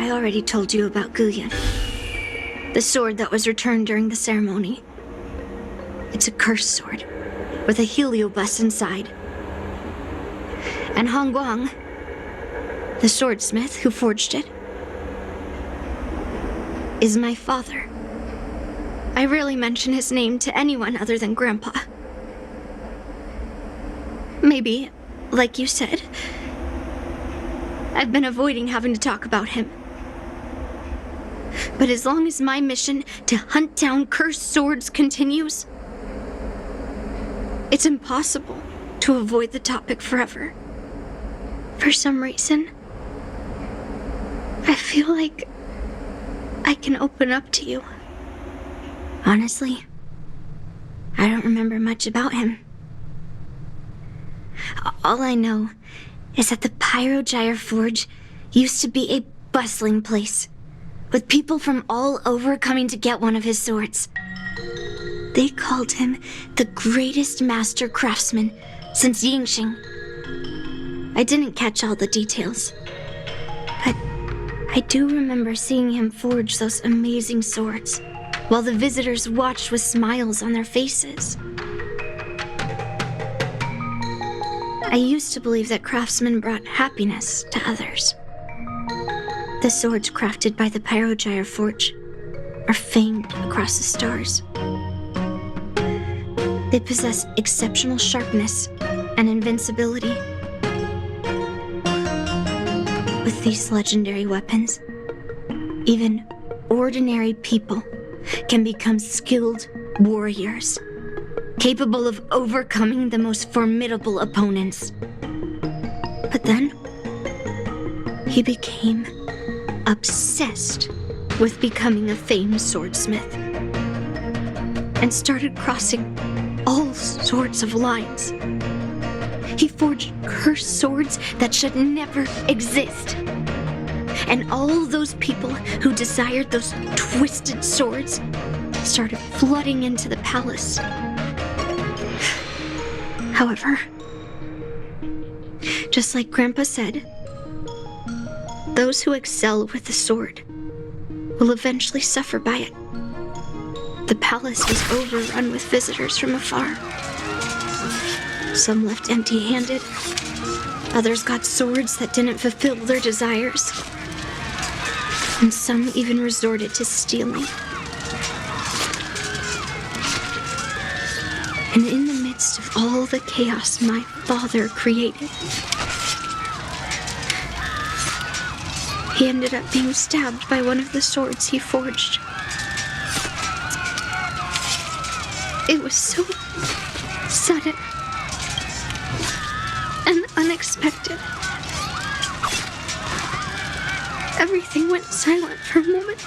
I already told you about Guyan. The sword that was returned during the ceremony. It's a cursed sword, with a heliobus inside. And Hongguang, the swordsmith who forged it, is my father. I rarely mention his name to anyone other than Grandpa. Maybe, like you said, I've been avoiding having to talk about him. But as long as my mission to hunt down cursed swords continues, it's impossible to avoid the topic forever. For some reason, I feel like I can open up to you. Honestly, I don't remember much about him. All I know is that the Pyrogyre Forge used to be a bustling place, with people from all over coming to get one of his swords. They called him the greatest master craftsman since Yingxing. I didn't catch all the details, but I do remember seeing him forge those amazing swords, while the visitors watched with smiles on their faces. I used to believe that craftsmen brought happiness to others. The swords crafted by the Pyrogyre Forge are famed across the stars. They possess exceptional sharpness and invincibility. With these legendary weapons, even ordinary people can become skilled warriors, capable of overcoming the most formidable opponents. But then, he became obsessed with becoming a famed swordsmith, and started crossing all sorts of lines. He forged cursed swords that should never exist. And all those people who desired those twisted swords started flooding into the palace. However, just like Grandpa said, those who excel with the sword will eventually suffer by it. The palace was overrun with visitors from afar. Some left empty-handed. Others got swords that didn't fulfill their desires. And some even resorted to stealing. And in the midst of all the chaos my father created, he ended up being stabbed by one of the swords he forged. It was so sudden and unexpected. Everything went silent for a moment.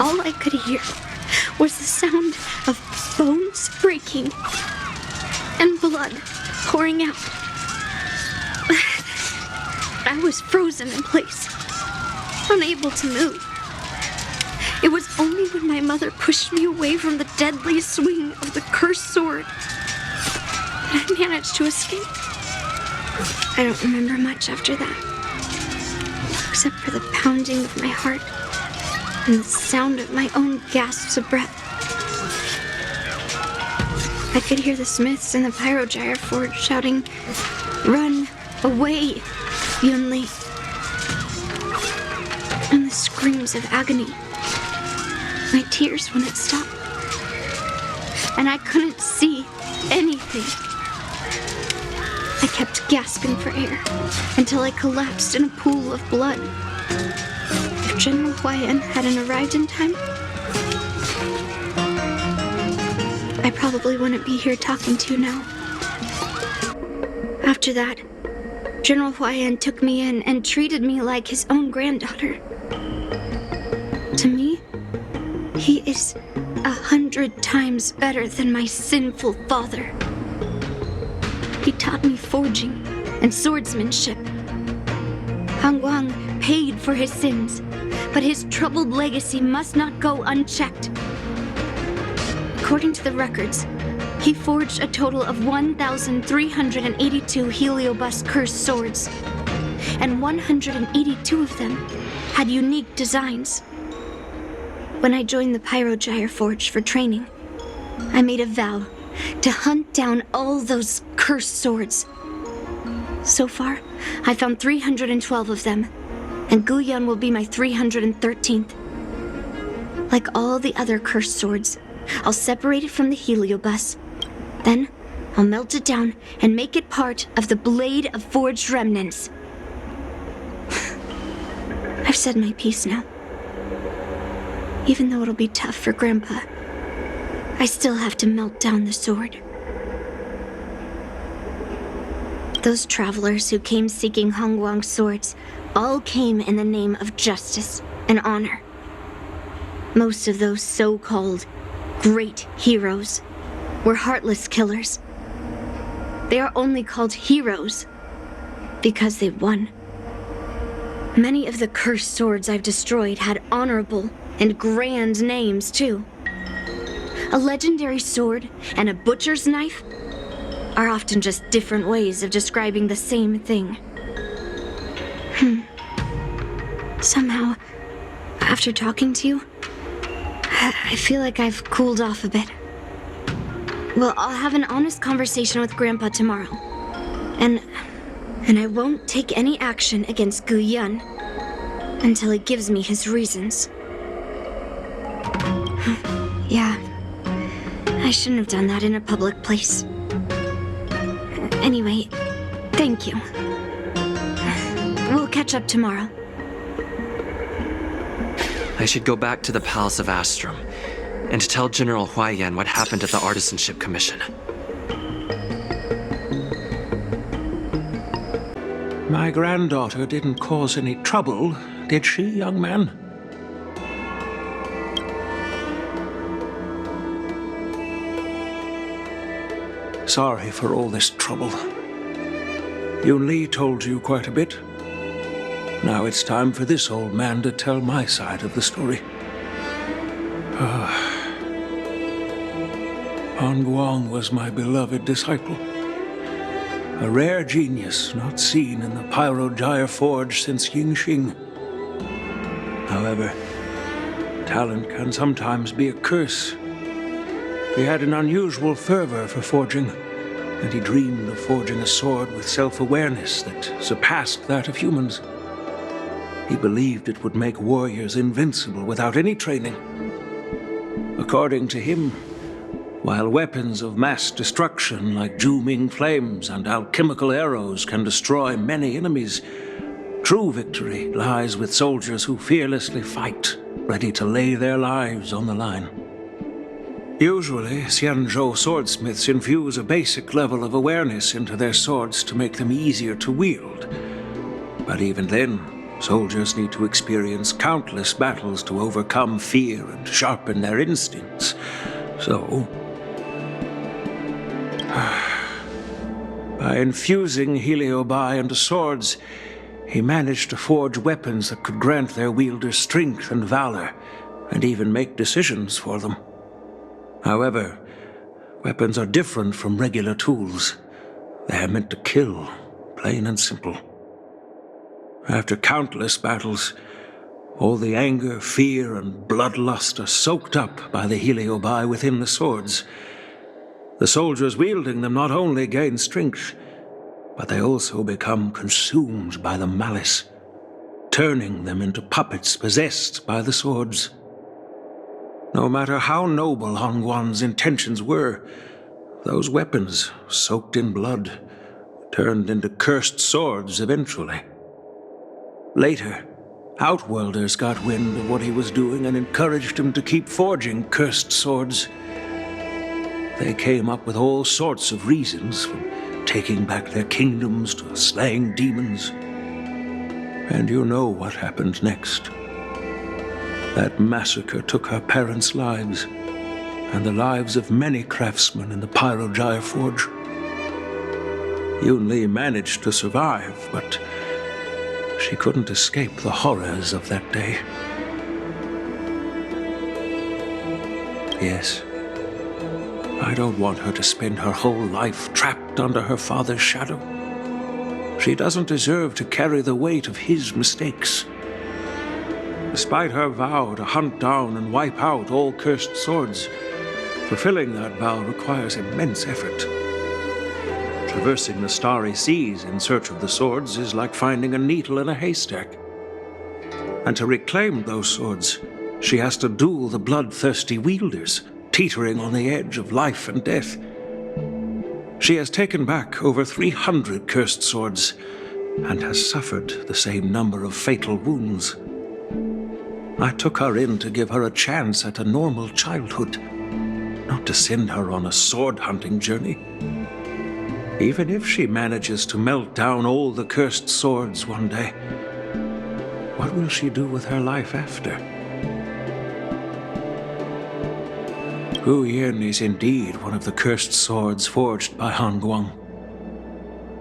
All I could hear was the sound of bones breaking and blood pouring out. I was frozen in place, unable to move. It was only when my mother pushed me away from the deadly swing of the cursed sword that I managed to escape. I don't remember much after that, except for the pounding of my heart and the sound of my own gasps of breath. I could hear the smiths in the Pyrogyre Forge shouting, "Run away, Yunli!" and the screams of agony. My tears wouldn't stop, and I couldn't see anything. I kept gasping for air until I collapsed in a pool of blood. If General Huayan hadn't arrived in time, I probably wouldn't be here talking to you now. After that, General Huayan took me in and treated me like his own granddaughter. To me, he is 100 times better than my sinful father. He taught me forging and swordsmanship. Hongguang paid for his sins, but his troubled legacy must not go unchecked. According to the records, he forged a total of 1,382 heliobus cursed swords. and 182 of them had unique designs. When I joined the Pyrogyre Forge for training, I made a vow to hunt down all those cursed swords. So far, I found 312 of them, and Guyun will be my 313th. Like all the other cursed swords, I'll separate it from the heliobus. Then, I'll melt it down and make it part of the Blade of Forged Remnants. I've said my piece now. Even though it'll be tough for Grandpa, I still have to melt down the sword. Those travelers who came seeking Hongguang's swords all came in the name of justice and honor. Most of those so-called great heroes were heartless killers. They are only called heroes because they won. Many of the cursed swords I've destroyed had honorable and grand names, too. A legendary sword and a butcher's knife are often just different ways of describing the same thing. Somehow, after talking to you, I feel like I've cooled off a bit. Well, I'll have an honest conversation with Grandpa tomorrow. And I won't take any action against Guyun until he gives me his reasons. Yeah, I shouldn't have done that in a public place. Anyway, thank you. We'll catch up tomorrow. I should go back to the Palace of Astrum and tell General Huaiyan what happened at the Artisanship Commission. My granddaughter didn't cause any trouble, did she, young man? Sorry for all this trouble. Yunli told you quite a bit. Now it's time for this old man to tell my side of the story. Hongguang was my beloved disciple. A rare genius not seen in the Pyrogyre Forge since Yingxing. However, talent can sometimes be a curse. He had an unusual fervor for forging, and he dreamed of forging a sword with self-awareness that surpassed that of humans. He believed it would make warriors invincible without any training. According to him, while weapons of mass destruction like Zhuming flames and alchemical arrows can destroy many enemies, true victory lies with soldiers who fearlessly fight, ready to lay their lives on the line. Usually, Xianzhou swordsmiths infuse a basic level of awareness into their swords to make them easier to wield. But even then, soldiers need to experience countless battles to overcome fear and sharpen their instincts. So, by infusing heliobi into swords, he managed to forge weapons that could grant their wielders strength and valor, and even make decisions for them. However, weapons are different from regular tools. They are meant to kill, plain and simple. After countless battles, all the anger, fear, and bloodlust are soaked up by the heliobi within the swords. The soldiers wielding them not only gain strength, but they also become consumed by the malice, turning them into puppets possessed by the swords. No matter how noble Hongguang's intentions were, those weapons, soaked in blood, turned into cursed swords eventually. Later, Outworlders got wind of what he was doing and encouraged him to keep forging cursed swords. They came up with all sorts of reasons, from taking back their kingdoms to slaying demons. And you know what happened next. That massacre took her parents' lives, and the lives of many craftsmen in the Pyrogyre Forge. Yunli managed to survive, but she couldn't escape the horrors of that day. Yes, I don't want her to spend her whole life trapped under her father's shadow. She doesn't deserve to carry the weight of his mistakes. Despite her vow to hunt down and wipe out all cursed swords, fulfilling that vow requires immense effort. Traversing the starry seas in search of the swords is like finding a needle in a haystack. And to reclaim those swords, she has to duel the bloodthirsty wielders, teetering on the edge of life and death. She has taken back over 300 cursed swords and has suffered the same number of fatal wounds. I took her in to give her a chance at a normal childhood, not to send her on a sword-hunting journey. Even if she manages to melt down all the cursed swords one day, what will she do with her life after? Gu Yin is indeed one of the cursed swords forged by Han Guang.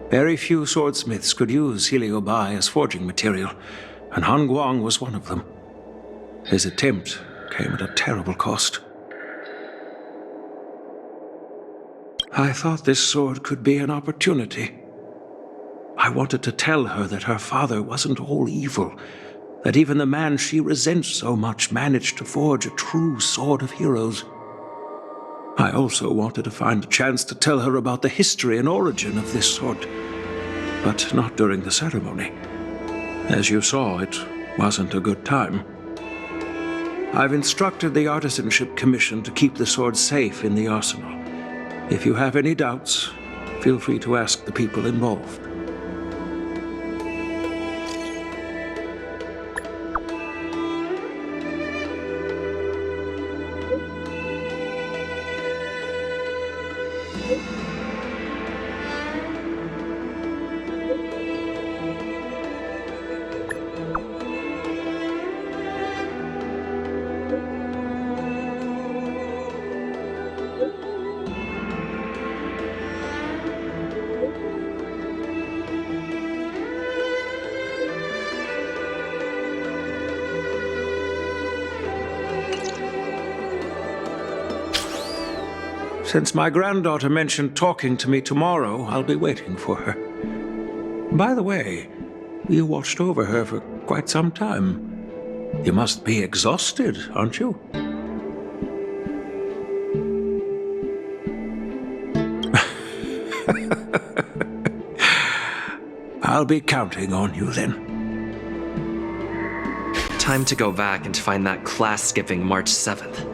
Very few swordsmiths could use Helio Bai as forging material, and Han Guang was one of them. His attempt came at a terrible cost. I thought this sword could be an opportunity. I wanted to tell her that her father wasn't all evil, that even the man she resents so much managed to forge a true sword of heroes. I also wanted to find a chance to tell her about the history and origin of this sword, but not during the ceremony. As you saw, it wasn't a good time. I've instructed the Artisanship Commission to keep the sword safe in the arsenal. If you have any doubts, feel free to ask the people involved. Since my granddaughter mentioned talking to me tomorrow, I'll be waiting for her. By the way, you watched over her for quite some time. You must be exhausted, aren't you? I'll be counting on you then. Time to go back and find that class-skipping March 7th.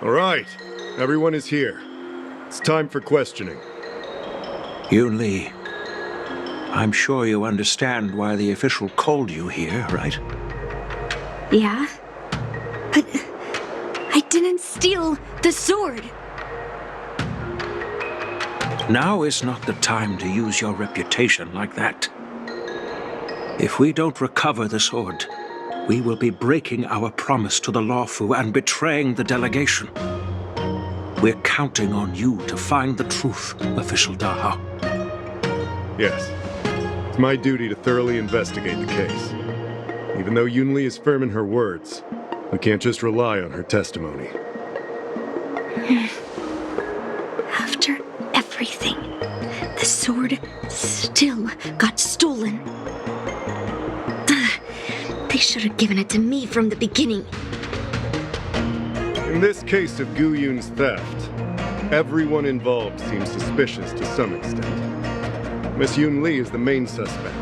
All right, everyone is here. It's time for questioning. Yunli, I'm sure you understand why the official called you here, right? Yeah? But I didn't steal the sword! Now is not the time to use your reputation like that. If we don't recover the sword, we will be breaking our promise to the Lawfu and betraying the delegation. We're counting on you to find the truth, Official Daha. Yes, it's my duty to thoroughly investigate the case. Even though Yunli is firm in her words, we can't just rely on her testimony. After everything, the sword still got stolen. They should have given it to me from the beginning. In this case of Gu Yun's theft, everyone involved seems suspicious to some extent. Miss Yunli is the main suspect.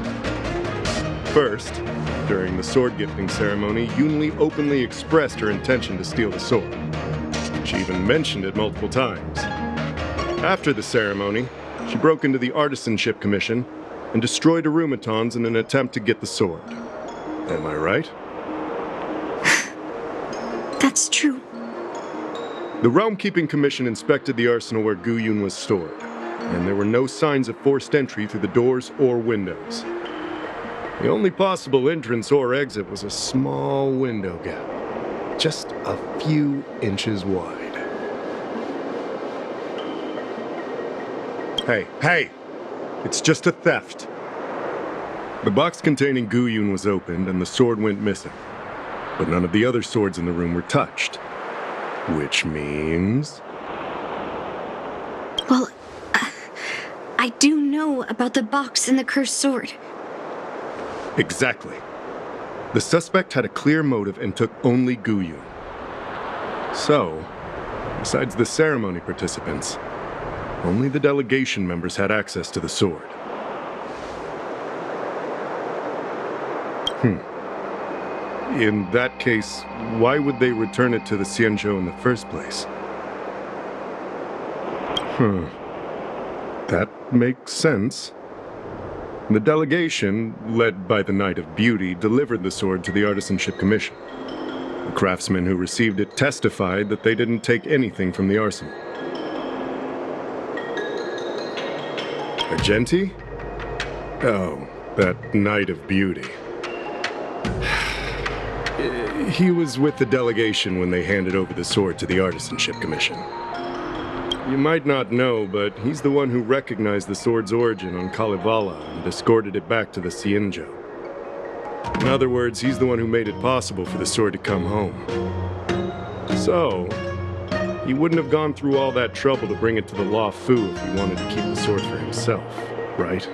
First, during the sword gifting ceremony, Yunli openly expressed her intention to steal the sword. She even mentioned it multiple times. After the ceremony, she broke into the Artisanship Commission and destroyed Arumatons in an attempt to get the sword. Am I right? That's true. The Realm-Keeping Commission inspected the arsenal where Gu Yun was stored, and there were no signs of forced entry through the doors or windows. The only possible entrance or exit was a small window gap, just a few inches wide. Hey! It's just a theft. The box containing Gu Yun was opened and the sword went missing, but none of the other swords in the room were touched. Which means... Well, I do know about the box and the cursed sword. Exactly. The suspect had a clear motive and took only Gu Yun. So, besides the ceremony participants, only the delegation members had access to the sword. In that case, why would they return it to the Xianzhou in the first place? That makes sense. The delegation, led by the Knight of Beauty, delivered the sword to the Artisanship Commission. The craftsmen who received it testified that they didn't take anything from the arsenal. Argenti? Oh, that Knight of Beauty. He was with the delegation when they handed over the sword to the Artisanship Commission. You might not know, but he's the one who recognized the sword's origin on Kalevala and escorted it back to the Xianzhou. In other words, he's the one who made it possible for the sword to come home. So, he wouldn't have gone through all that trouble to bring it to the Law Fu if he wanted to keep the sword for himself, right?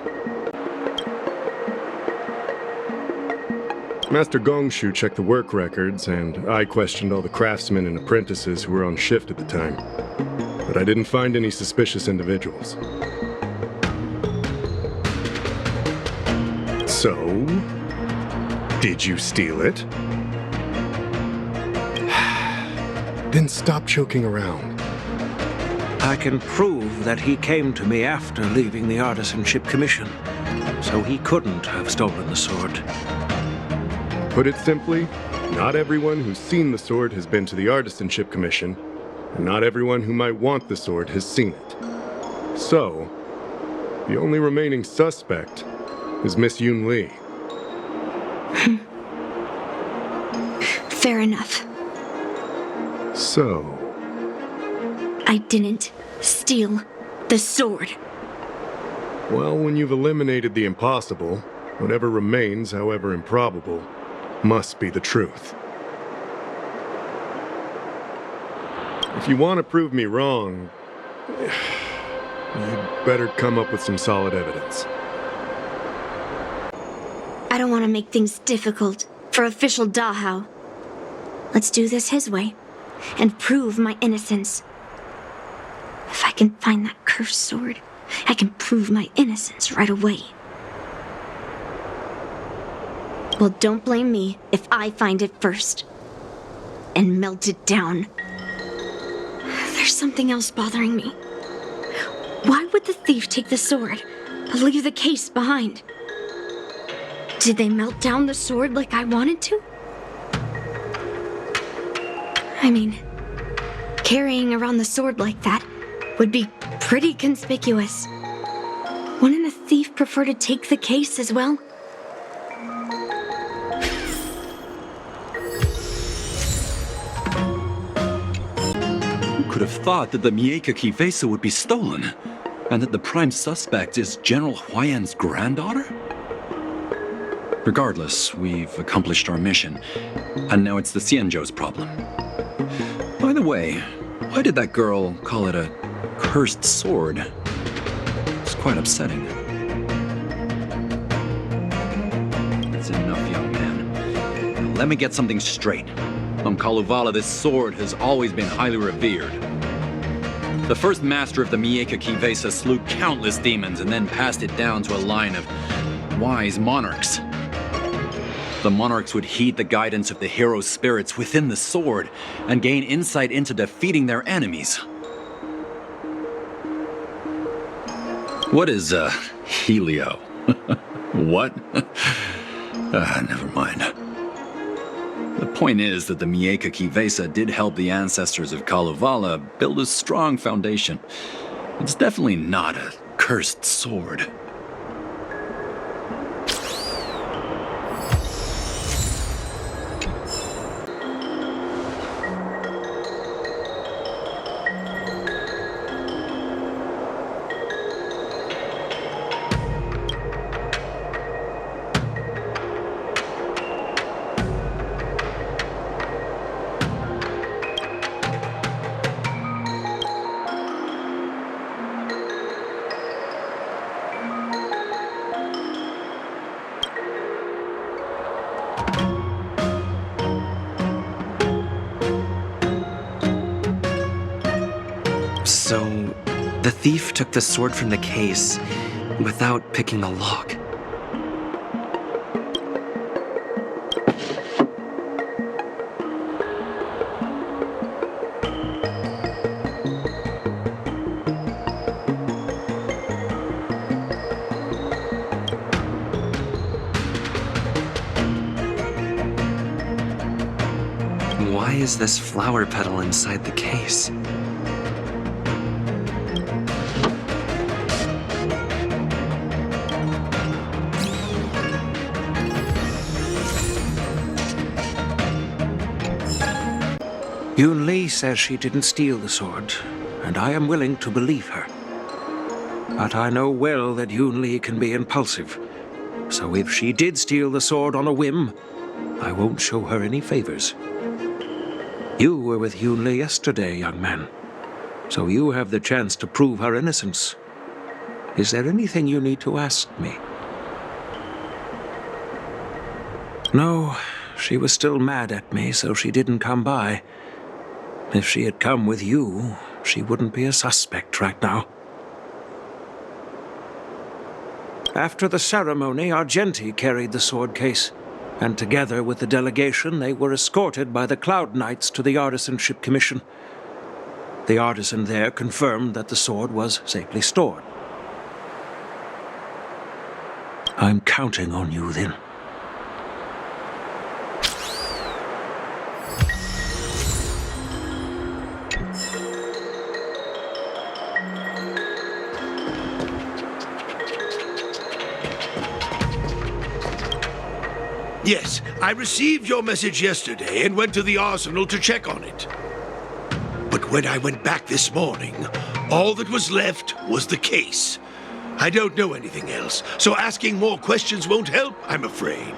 Master Gongshu checked the work records, and I questioned all the craftsmen and apprentices who were on shift at the time. But I didn't find any suspicious individuals. So, did you steal it? Then stop joking around. I can prove that he came to me after leaving the Artisanship Commission, so he couldn't have stolen the sword. Put it simply, not everyone who's seen the sword has been to the Artisanship Commission, and not everyone who might want the sword has seen it. So, the only remaining suspect is Miss Yunli. Fair enough. So... I didn't steal the sword. Well, when you've eliminated the impossible, whatever remains, however improbable, must be the truth. If you want to prove me wrong, you'd better come up with some solid evidence. I don't want to make things difficult for official Dahao. Let's do this his way, and prove my innocence. If I can find that cursed sword, I can prove my innocence right away. Well, don't blame me if I find it first. And melt it down. There's something else bothering me. Why would the thief take the sword, but leave the case behind? Did they melt down the sword like I wanted to? I mean, carrying around the sword like that would be pretty conspicuous. Wouldn't a thief prefer to take the case as well? Could have thought that the Miekaki vesa would be stolen, and that the prime suspect is General Huaiyan's granddaughter? Regardless, we've accomplished our mission, and now it's the Xianzhou's problem. By the way, why did that girl call it a cursed sword? It's quite upsetting. That's enough, young man. Now, let me get something straight. On Kalevala, this sword has always been highly revered. The first master of the Miekaki vesa slew countless demons and then passed it down to a line of wise monarchs. The monarchs would heed the guidance of the hero spirits within the sword and gain insight into defeating their enemies. What is, Helio? What? Never mind. The point is that the Mieka Kivesa did help the ancestors of Kalevala build a strong foundation. It's definitely not a cursed sword. So, the thief took the sword from the case without picking the lock. Why is this flower petal inside the case? Yunli says she didn't steal the sword, and I am willing to believe her. But I know well that Yunli can be impulsive, so if she did steal the sword on a whim, I won't show her any favors. You were with Yunli yesterday, young man, so you have the chance to prove her innocence. Is there anything you need to ask me? No, she was still mad at me, so she didn't come by. If she had come with you, she wouldn't be a suspect right now. After the ceremony, Argenti carried the sword case, and together with the delegation, they were escorted by the Cloud Knights to the Artisanship Commission. The artisan there confirmed that the sword was safely stored. I'm counting on you, then. Yes, I received your message yesterday and went to the arsenal to check on it. But when I went back this morning, all that was left was the case. I don't know anything else, so asking more questions won't help, I'm afraid.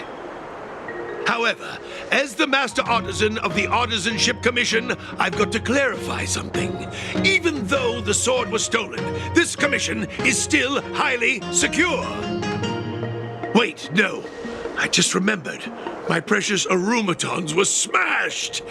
However, as the Master Artisan of the Artisanship Commission, I've got to clarify something. Even though the sword was stolen, this commission is still highly secure. Wait, no. I just remembered. My precious arumatons were smashed!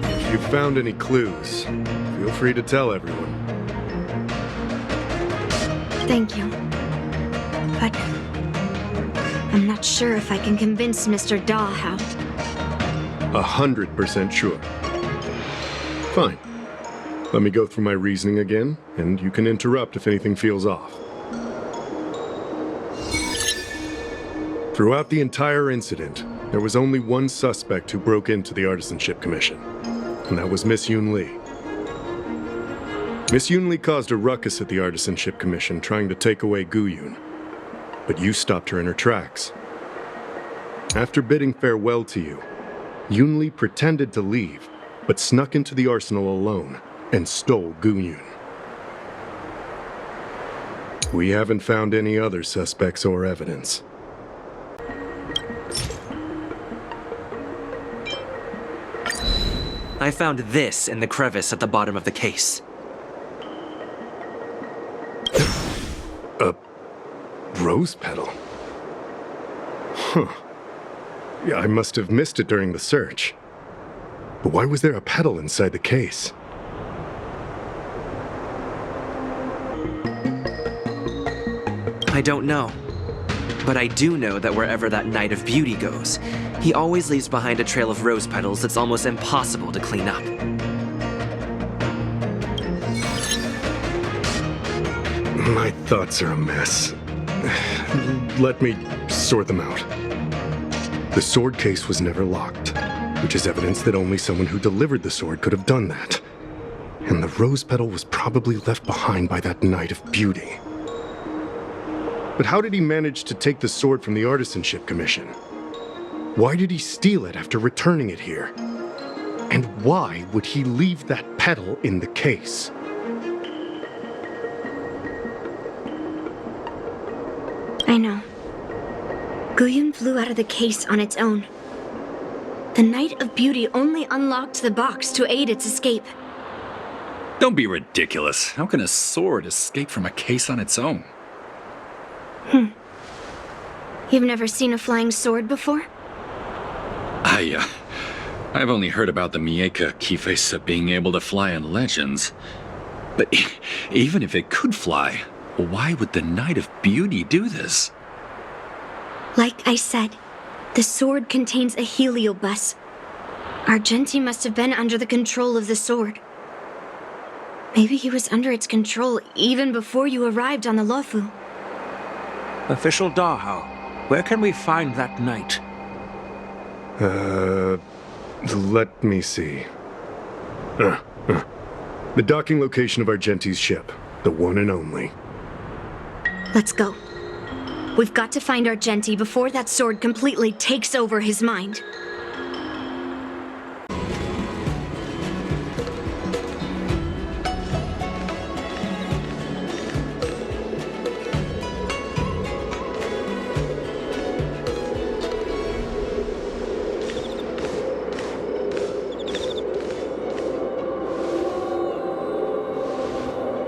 If you've found any clues, feel free to tell everyone. Thank you. But I'm not sure if I can convince Mr. Daw how. 100% sure. Fine. Let me go through my reasoning again, and you can interrupt if anything feels off. Throughout the entire incident, there was only one suspect who broke into the Artisanship Commission, and that was Miss Yunli. Miss Yunli caused a ruckus at the Artisanship Commission trying to take away Guyun, but you stopped her in her tracks. After bidding farewell to you, Yunli pretended to leave, but snuck into the arsenal alone and stole Guyun. We haven't found any other suspects or evidence. I found this in the crevice at the bottom of the case. A rose petal? Yeah, I must have missed it during the search. But why was there a pedal inside the case? I don't know. But I do know that wherever that Knight of Beauty goes, he always leaves behind a trail of rose petals that's almost impossible to clean up. My thoughts are a mess. Let me sort them out. The sword case was never locked, which is evidence that only someone who delivered the sword could have done that. And the rose petal was probably left behind by that Knight of Beauty. But how did he manage to take the sword from the Artisanship Commission? Why did he steal it after returning it here? And why would he leave that petal in the case? I know. Guyun flew out of the case on its own. The Knight of Beauty only unlocked the box to aid its escape. Don't be ridiculous. How can a sword escape from a case on its own? You've never seen a flying sword before? I've only heard about the Mieka Kifesa being able to fly in legends. But even if it could fly, why would the Knight of Beauty do this? Like I said, the sword contains a heliobus. Argenti must have been under the control of the sword. Maybe he was under its control even before you arrived on the Lofu. Official Dahao, where can we find that knight? Let me see. The docking location of Argenti's ship, the one and only. Let's go. We've got to find Argenti before that sword completely takes over his mind.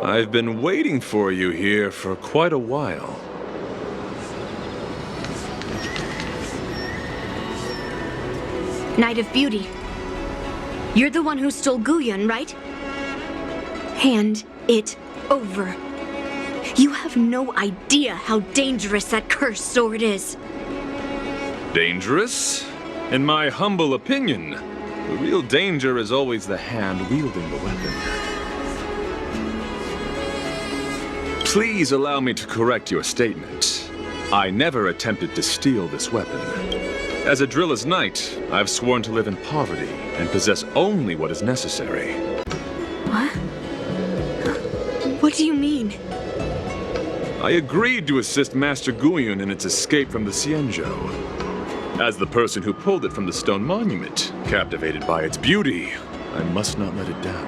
I've been waiting for you here for quite a while. Knight of Beauty. You're the one who stole Guyun, right? Hand it over. You have no idea how dangerous that cursed sword is. Dangerous? In my humble opinion, the real danger is always the hand wielding the weapon. Please allow me to correct your statement. I never attempted to steal this weapon. As a Driller's knight, I've sworn to live in poverty and possess only what is necessary. What? What do you mean? I agreed to assist Master Guyun in its escape from the Xianzhou. As the person who pulled it from the stone monument, captivated by its beauty, I must not let it down.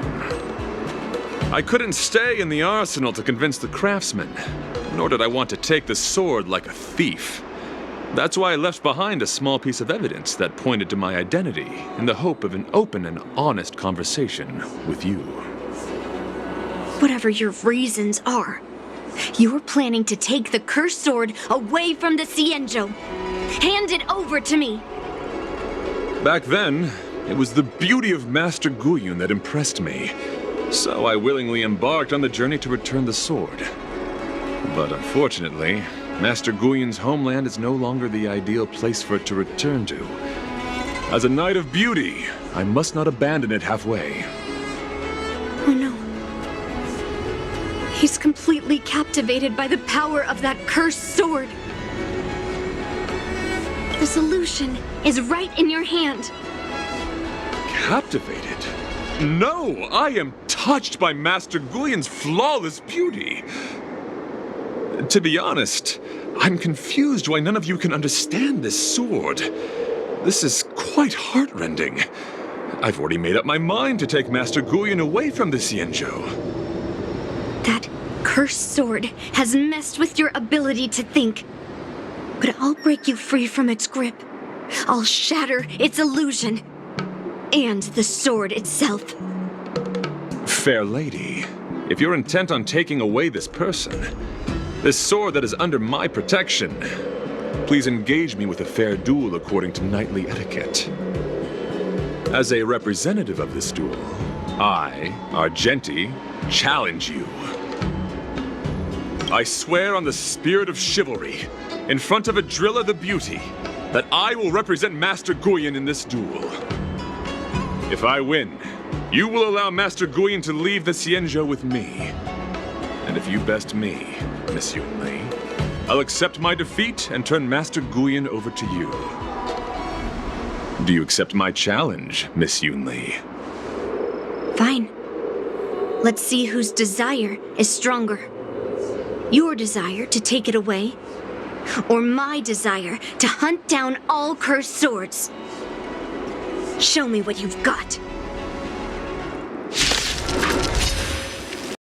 I couldn't stay in the arsenal to convince the craftsman, nor did I want to take the sword like a thief. That's why I left behind a small piece of evidence that pointed to my identity in the hope of an open and honest conversation with you. Whatever your reasons are, you're planning to take the cursed sword away from the Xianzhou. Hand it over to me! Back then, it was the beauty of Master Guyun that impressed me. So I willingly embarked on the journey to return the sword. But unfortunately, Master Guyun's homeland is no longer the ideal place for it to return to. As a Knight of Beauty, I must not abandon it halfway. Oh no. He's completely captivated by the power of that cursed sword. The solution is right in your hand. Captivated? No, I am touched by Master Guyun's flawless beauty. To be honest, I'm confused why none of you can understand this sword. This is quite heartrending. I've already made up my mind to take Master Guyun away from the Xianzhou. That cursed sword has messed with your ability to think. But I'll break you free from its grip. I'll shatter its illusion. And the sword itself. Fair lady, if you're intent on taking away this person, this sword that is under my protection, Please engage me with a fair duel according to knightly etiquette. As a representative of this duel, I, Argenti, challenge you. I swear on the spirit of chivalry, in front of Adrilla the Beauty, that I will represent Master Guyon in this duel. If I win, you will allow Master Guyon to leave the Cienjo with me. And if you best me, Miss Yunli, I'll accept my defeat and turn Master Guyon over to you. Do you accept my challenge, Miss Yunli? Fine. Let's see whose desire is stronger. Your desire to take it away, or my desire to hunt down all cursed swords. Show me what you've got.